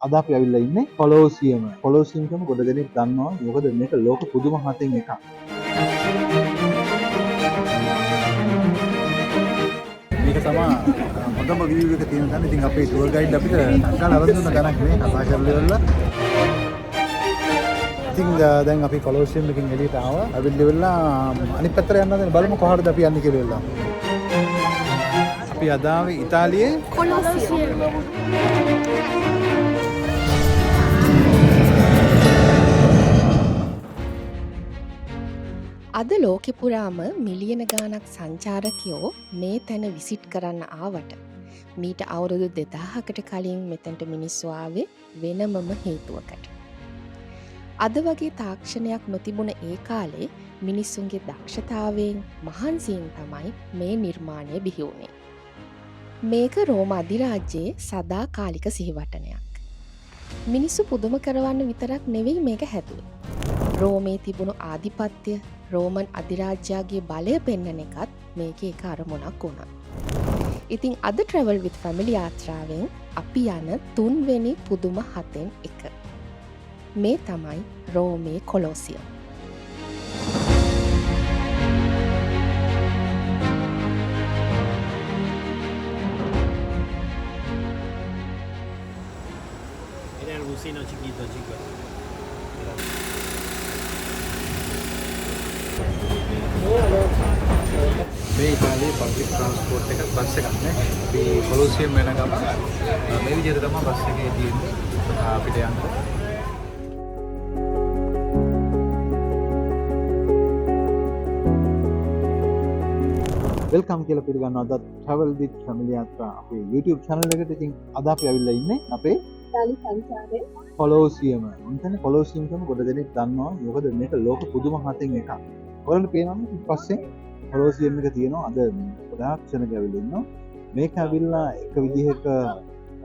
අද අපි ඇවිල්ලා ඉන්නේ කොලෝසියම. කොලෝසියම් කියම ගොඩ දෙනෙක් දන්නවා. මොකද මේක ලෝක පුදුම හතෙන් එකක්. මේක තමයි හොඳම view එක තියෙන තැන. ඉතින් අපේ tour guide අපිට ටක්කල් අරන් දුන්න ගණක් නේ කතා කරලා ඉවරලා. ඉතින් දැන් අපි කොලෝසියම් එකෙන් එළියට ආවා. ඇවිල්ලා අනිත් පැත්තට යන්න හදන බලමු කොහටද අපි යන්නේ කියලා වෙලා. අපි අද ආවේ ඉතාලියේ කොලෝසියම්. අද ලෝකෙ පුරාම මිලියන ගානක් සංචාරකයෝ මේ තැන විසිට් කරන්න ආවට මීට අවුරුදු 2000කට කලින් මෙතැන්ට මිනිස්සු ආවේ වෙනමම හේතුවකට. අද වගේ තාක්ෂණයක් නොතිබුණ ඒ කාලේ මිනිස්සුන්ගේ දක්ෂතාවයෙන් මහන්සියෙන් තමයි මේ නිර්මාණය බිහි වුණේ. මේක රෝම අධිරාජ්‍යයේ සදාකාලික සිහිවටනයක්. මිනිස්සු පුදුම කරවන්න විතරක් නෙවෙයි මේක හැදුවේ. රෝමේ තිබුණු ආධිපත්‍ය රෝමන් අධිරාජ්‍යයාගේ බලය පෙන්නන එකත් මේක එක අරමුණක් වුණා. ඉතින් අද ට්‍රැවල් විත් ෆැමිලි යාත්‍රාවෙන් අපි යන 3 වෙනි පුදුම හතෙන් එක. මේ තමයි රෝමේ කොලෝසියම්. Era el bucino chiquito, chicos. මේ ඉතාලියේ පබ්ලික් ට්‍රාන්ස්පෝර්ට් එක බස් එකක් නේ. අපි කොලෝසියම් වෙන ගම මේ විදිහට තමයි බස් එකේ තියෙන්නේ අපිට යන්න. වෙල්කම් කියලා පිළිගන්නවා අද travel with family යාත්‍රා අපේ YouTube channel එකට. ඉතින් අද අපි ඇවිල්ලා ඉන්නේ අපේ ඉතාලි සංචාරේ කොලෝසියම. මම කියන්නේ කොලෝසියම් කියම ගොඩ දෙනෙක් දන්නවා. මොකද මේක ලෝක පුදුම හතෙන් එකක්. ඔයාලට පේනවනේ ඊපස්සේ කොලෝසියම් එක තියෙනවා. අද ගොඩාක් ක්ෂණ ගාවිලා ඉන්නවා. මේක ඇවිල්ලා එක විදිහක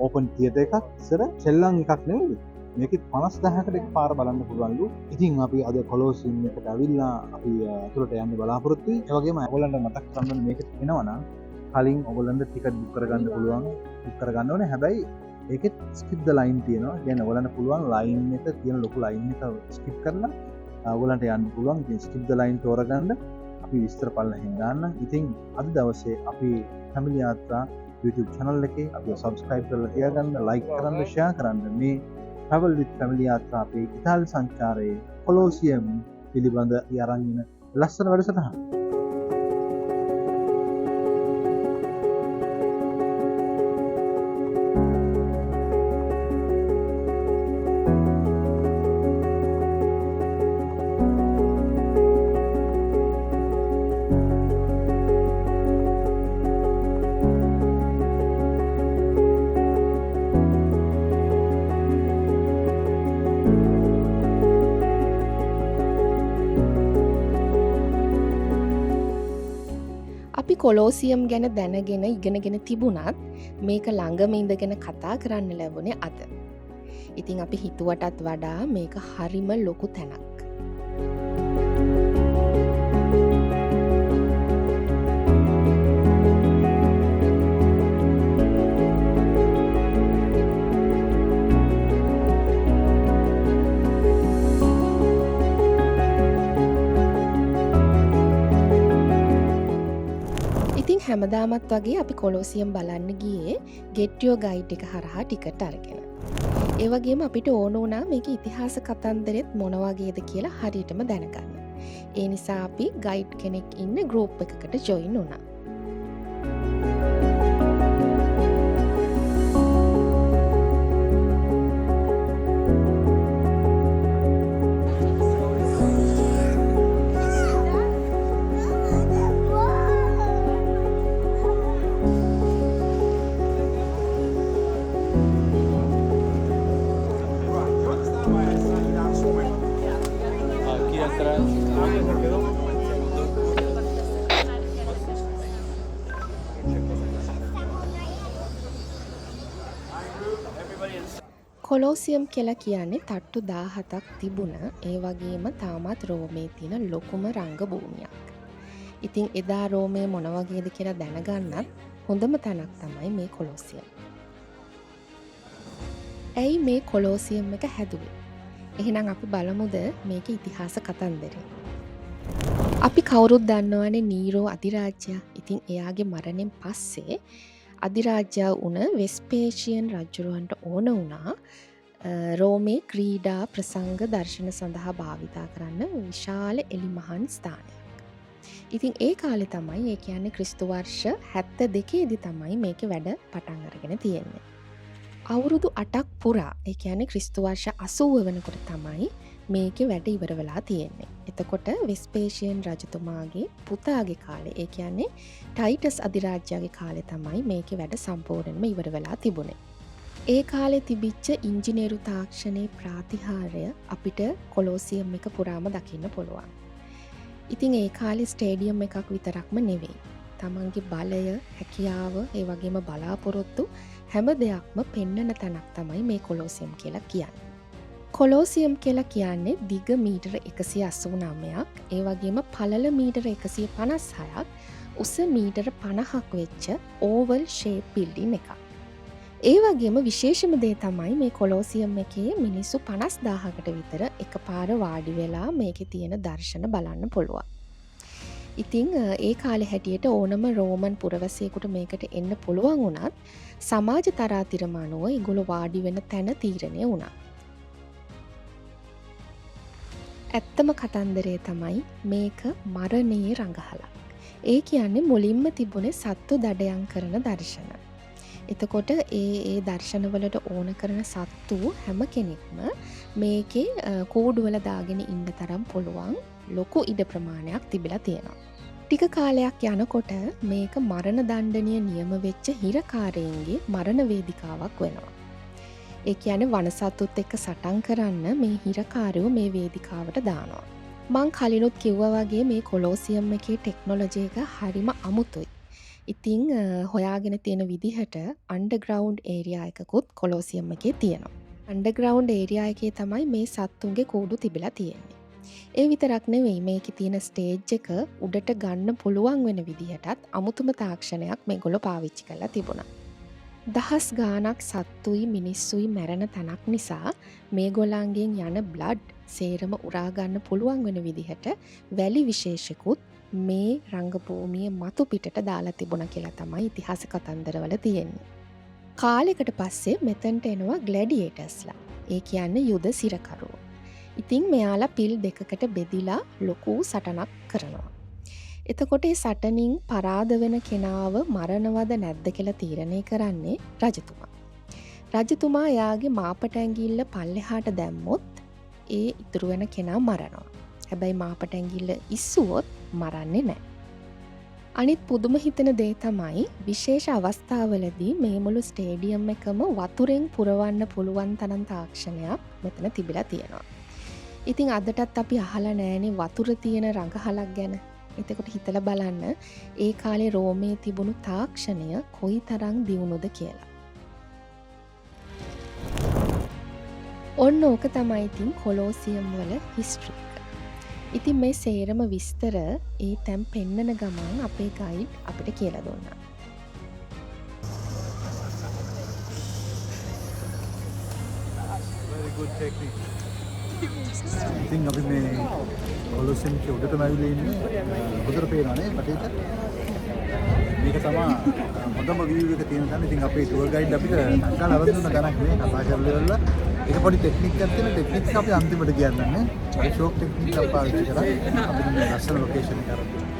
ඕපන් තියටර් එකක්. ඉස්සර සෙල්ලම් එකක් නෙවෙයි. මේකෙත් 50000කට එකපාර බලන්න පුළුවන්ලු. ඉතින් අපි අද කොලෝසියම් එකට ඇවිල්ලා අපි අතුලට යන්න බලාපොරොත්තු වෙයි. ඒ වගේම ඔයගොල්ලන්ට මතක් කරගන්න මේක එනවා නම් කලින් ඔයගොල්ලන්ට ටිකට් බුක් කරගන්න පුළුවන්. බුක් කරගන්න ඕනේ. හැබැයි ඒකෙත් ස්කිප් ද ලයින් තියෙනවා. කියන්නේ ඔයගොල්ලන්ට පුළුවන් ලයින් එක තියෙන ලොකු ලයින් එක ස්කිප් කරලා ඔයගොල්ලන්ට යන්න පුළුවන්. ඉතින් ස්කිප් ද ලයින් තෝරගන්න අපි විස්තර පල්ලෙන් දාන්න. ඉතින් අද දවසේ අපි ෆැමිලි යාත්‍රා YouTube channel එකේ අපි subscribe කරලා තියාගන්න, like කරන්න, share කරන්න. මේ travel with family යාත්‍රා අපේ ඉතාලි සංචාරයේ කොලෝසියම් පිළිබඳ අරන් ඉන ලස්සන වැඩසටහන. අපි කොලෝසියම් ගැන දැනගෙන ඉගෙනගෙන තිබුණත් මේක ළඟම ඉඳගෙන කතා කරන්න ලැබුණේ අද. ඉතින් අපි හිතුවටත් වඩා මේක හරිම ලොකු තැනක්. හැමදාමත් වගේ අපි කොලෝසියම් බලන්න ගියේ ගෙට්ටියෝ ගයිඩ් එක හරහා ටිකට් අරගෙන. ඒ වගේම අපිට ඕන වුණා මේක ඉතිහාස කතන්දරෙත් මොන වගේද කියලා හරියටම දැනගන්න. ඒ නිසා අපි ගයිඩ් කෙනෙක් ඉන්න ගෲප් එකකට ජොයින් වුණා. කොලෝසියම් කියලා කියන්නේ තට්ටු 17ක් තිබුණ ඒ වගේම තාමත් රෝමේ තියෙන ලොකුම රංග භූමියක්. ඉතින් එදා රෝමේ මොන වගේද කියලා දැනගන්නත් හොඳම තැනක් තමයි මේ කොලෝසියම්. ඇයි මේ කොලෝසියම් එක හැදුවේ? එහෙනම් අපි බලමුද මේක ඉතිහාස කතන්දරේ. අපි කවුරුත් දන්නවනේ නීරෝ අධිරාජ්‍යයා. ඉතින් එයාගේ මරණයෙන් පස්සේ අධිරාජ්‍යයා වුණ වෙස්පේෂියන් රජුරවන්ට ඕන වුණා රෝමේ ක්‍රීඩා ප්‍රසංග දර්ශන සඳහා භාවිතා කරන්න විශාල එලිමහන් ස්ථානයක්. ඉතින් ඒ කාලේ තමයි ඒ කියන්නේ ක්‍රිස්තු වර්ෂ 72 දී තමයි මේකේ වැඩ පටන් අරගෙන තියෙන්නේ. අවුරුදු 8ක් පුරා ඒ කියන්නේ ක්‍රිස්තු වර්ෂ 80 වෙනකොට තමයි මේකේ වැඩ ඉවර වෙලා තියෙන්නේ. එතකොට වෙස්පේෂියන් රජතුමාගේ පුතාගේ කාලේ ඒ කියන්නේ ටයිටස් අධිරාජ්‍යයාගේ කාලේ තමයි මේකේ වැඩ සම්පූර්ණයෙන්ම ඉවර වෙලා තිබුණේ. ඒ කාලේ තිබිච්ච ඉංජිනේරු තාක්ෂණයේ ප්‍රාතිහාර්ය අපිට කොලෝසියම් එක පුරාම දකින්න පුළුවන්. ඉතින් ඒ කාලේ ස්ටේඩියම් එකක් විතරක්ම නෙවෙයි. තමන්ගේ බලය, හැකියාව, ඒ වගේම බලාපොරොත්තු හැම දෙයක්ම පෙන්වන තැනක් තමයි මේ කොලෝසියම් කියලා කියන්නේ. කොලෝසියම් කියලා කියන්නේ දිග මීටර 189ක්, ඒ වගේම පළල මීටර 156ක්, උස මීටර 50ක් වෙච්ච ඕවල් ෂේප් බිල්ඩින් එකක්. ඒ වගේම විශේෂම දේ තමයි මේ කොලෝසියම් එකේ මිනිස්සු 50000කට විතර එකපාර වාඩි වෙලා මේකේ තියෙන දර්ශන බලන්න පුළුවන්. ඉතින් ඒ කාලේ හැටියට ඕනම රෝමන් පුරවැසියෙකුට මේකට එන්න පුළුවන් වුණත් සමාජ තරාතිරම අනුව ඒගොල්ලෝ වාඩි වෙන තැන තීරණය වුණා. ඇත්තම කතන්දරේ තමයි මේක මරණයේ රඟහලක්. ඒ කියන්නේ මුලින්ම තිබුණේ සත්තු දඩයම් කරන දර්ශන. එතකොට ඒ දර්ශනවලට ඕන කරන සත්තු හැම කෙනෙක්ම මේකේ කූඩුවල දාගෙන ඉන්න තරම් පුළුවන් ලොකු ඉඩ ප්‍රමාණයක් තිබිලා තියෙනවා. ටික කාලයක් යනකොට මේක මරණ දණ්ඩනීය නියම වෙච්ච හිරකාරයන්ගේ මරණ වේදිකාවක් වෙනවා. ඒ කියන්නේ වනසත්තුත් එක්ක සටන් කරන්න මේ හිරකාරයෝ මේ වේදිකාවට දානවා. මං කලිනුත් කිව්වා වගේ මේ කොලෝසියම් එකේ ටෙක්නොලොජි එක හරිම අමුතුයි. ඉතින් හොයාගෙන තියෙන විදිහට අන්ඩර්ග්‍රවුන්ඩ් ඒරියා එකකුත් කොලෝසියම් එකේ තියෙනවා. අන්ඩර්ග්‍රවුන්ඩ් ඒරියා එකේ තමයි මේ සත්තුන්ගේ කූඩු තිබිලා තියෙන්නේ. ඒ විතරක් නෙවෙයි මේකේ තියෙන ස්ටේජ් එක උඩට ගන්න පුළුවන් වෙන විදිහටත් අමුතුම තාක්ෂණයක් මේගොල්ලෝ පාවිච්චි කරලා තිබුණා. දහස් ගාණක් සත්තුයි මිනිස්සුයි මැරෙන තැනක් නිසා මේගොල්ලන්ගෙන් යන බ්ලඩ් සේරම උරා ගන්න පුළුවන් වෙන විදිහට වැලි විශේෂිකුත් මේ රංගභූමිය මතු පිටට දාලා තිබුණා කියලා තමයි ඉතිහාස කතන්දරවල තියෙන්නේ. කාලෙකට පස්සේ මෙතනට එනවා ග්ලැඩියේටර්ස්ලා. ඒ කියන්නේ යුද සිරකරුවෝ. ඉතින් මෙයාලා පිල් දෙකකට බෙදිලා ලොකු සටනක් කරනවා. එතකොට ඒ සටනින් පරාද වෙන කෙනාව මරණවද නැද්ද කියලා තීරණය කරන්නේ රජතුමා. රජතුමා එයාගේ මාපට ඇඟිල්ල පල්ලෙහාට දැම්මොත් ඒ ඉතුරු වෙන කෙනා මරනවා. හැබැයි මාපට ඇඟිල්ල ඉස්සුවොත් මරන්නේ නැහැ. අනිත් පුදුම හිතෙන දේ තමයි විශේෂ අවස්ථාවලදී මේ මුළු ස්ටේඩියම් එකම වතුරෙන් පුරවන්න පුළුවන් තරම් තාක්ෂණයක් මෙතන තිබිලා තියෙනවා. ඉතින් අදටත් අපි අහලා නැහැනේ වතුර තියෙන රඟහලක් ගැන. එතකොට හිතලා බලන්න ඒ කාලේ රෝමේ තිබුණු තාක්ෂණය කොයිතරම් දියුණුද කියලා. ඔන්න ඕක තමයි ඉතින් කොලෝසියම් වල හිස්ටරි එක. ඉතින් මේ සේරම විස්තර ඒ තැන් පෙන්නන ගමන් අපේ ගයිඩ් අපිට කියලා දුන්නා. Very good technique. ඉතින් අපි මේ කොලොසියම් එකේ උඩටම ඇවිල්ලා ඉන්නේ. උඩට පේනවානේ බටේට. මේක තමයි හොඳම view එක තියෙන තැන. ඉතින් අපේ ටුවර් ගයිඩ් අපිට අංකල් අරන් දුන්න තැනක් නේ කතා කරලා ඉවරලා. ඒක පොඩි ටෙක්නික් එකක් තියෙන ටෙක්නික්ස් අපි අන්තිමට කියන්නේ. ඒ ෂෝක් ටෙක්නික් අපි පාවිච්චි කරලා අපිට මේ ලස්සන ලොකේෂන් එක අරන් දුන්නා.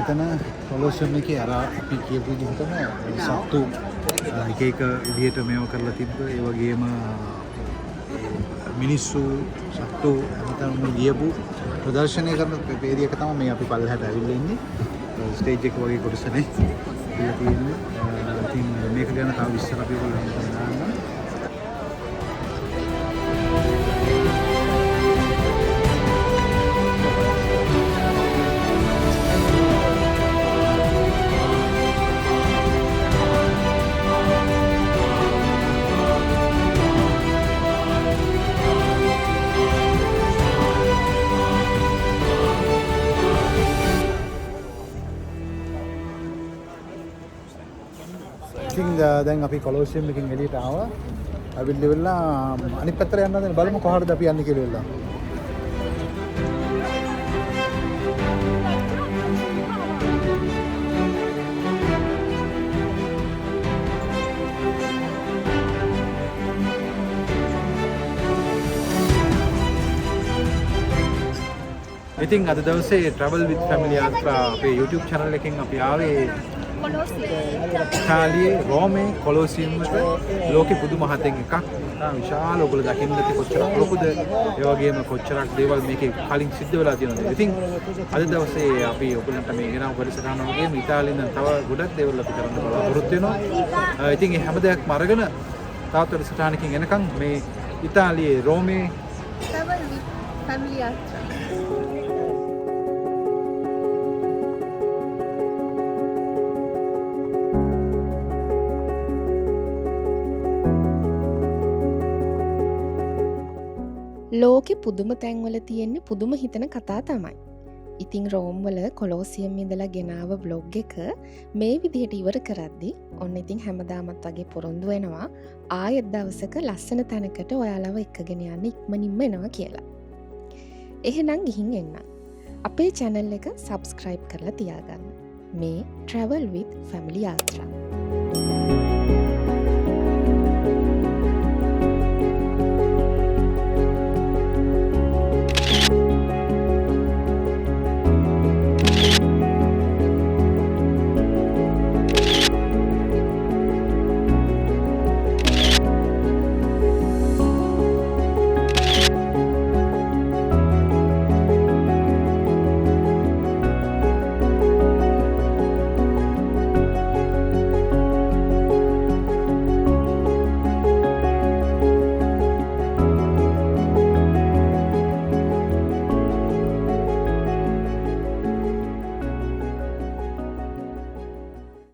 මෙතන කොලොසියම් එකේ අර අපි කියපු විදිහටම සත්තු එක එක විදිහට මේව කරලා තිබ්බ ඒ වගේම මිනිස්සු සත්තු හැමතැනම ගියපු ප්‍රදර්ශනය කරන පේරියක තමයි මේ අපි පල්ලෙහාට ඇවිල්ලා ඉන්නේ. ස්ටේජ් එක වගේ කොටසනේ ඉතින් තියෙන්නේ. ඉතින් මේක ගැන තව විස්තර අපි ඔයගොල්ලන්ට දාන්නම්. ඉතින් දැන් අපි කොලොසියම් එකකින් එළියට ආවා. අවිල්ල වෙලා අනිත් පැත්තට යන්න හදන බලමු කොහාටද අපි යන්නේ කියලා වෙලා. ඉතින් අද දවසේ travel with family යාත්‍රා අපේ YouTube channel එකෙන් අපි ආවේ ඉතාලියේ රෝමේ කොලොසියම් එක ලෝකෙ පුදුම හතෙන් එකක්. විශාල ඔයගොල්ලෝ දකින්න ඇති කොච්චරක් ලොකුද ඒ වගේම කොච්චරක් දේවල් මේකේ කලින් සිද්ධ වෙලා තියෙනවද. ඉතින් අද දවසේ අපි ඔයගොල්ලන්ට මේ ගෙනාව පරිසරණ වගේම ඉතාලියෙන් තව ගොඩක් දේවල් අපි කරන්න බලාපොරොත්තු වෙනවා. ඉතින් මේ හැම දෙයක්ම අරගෙන තාත් පරිසරණකින් එනකන් මේ ඉතාලියේ රෝමේ travel with family යාත්‍රා. ලෝකෙ පුදුම තැන්වල තියෙන්නේ පුදුම හිතන කතා තමයි. ඉතිං රෝම්වල කොලෝසියම් ඉඳලා ගෙනාව බ්ලොග් එක මේ විදිහට ඉවර කරද්දි ඔන්න ඉතින් හැමදාමත් වගේ පොරොන්දු වෙනවා ආයෙත් දවසක ලස්සන තැනකට ඔයාලව එක්කගෙන යන්න ඉක්මනින්ම එනවා කියලා. එහෙනම් ගිහින් එන්න. අපේ channel එක subscribe කරලා තියාගන්න. මේ travel with family යාත්‍රා.